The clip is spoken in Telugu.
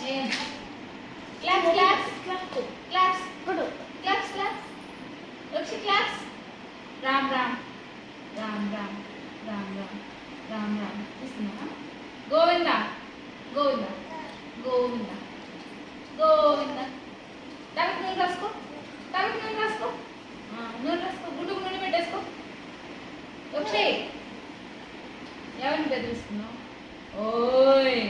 claps claps claps good claps claps Rakshi claps Ram Ram Ram Ram Ram Ram Ram Ram ఇస్తున్నా గోవింద గోవింద గోవింద గోవింద తనకి నూనె రాసుకో తనకి నూనె రాసుకో నూనె రాసుకో గుడ్డుకు నూనె పెట్టేసుకో వచ్చే ఎవరిని బెదిరిస్తున్నావు ఓయ్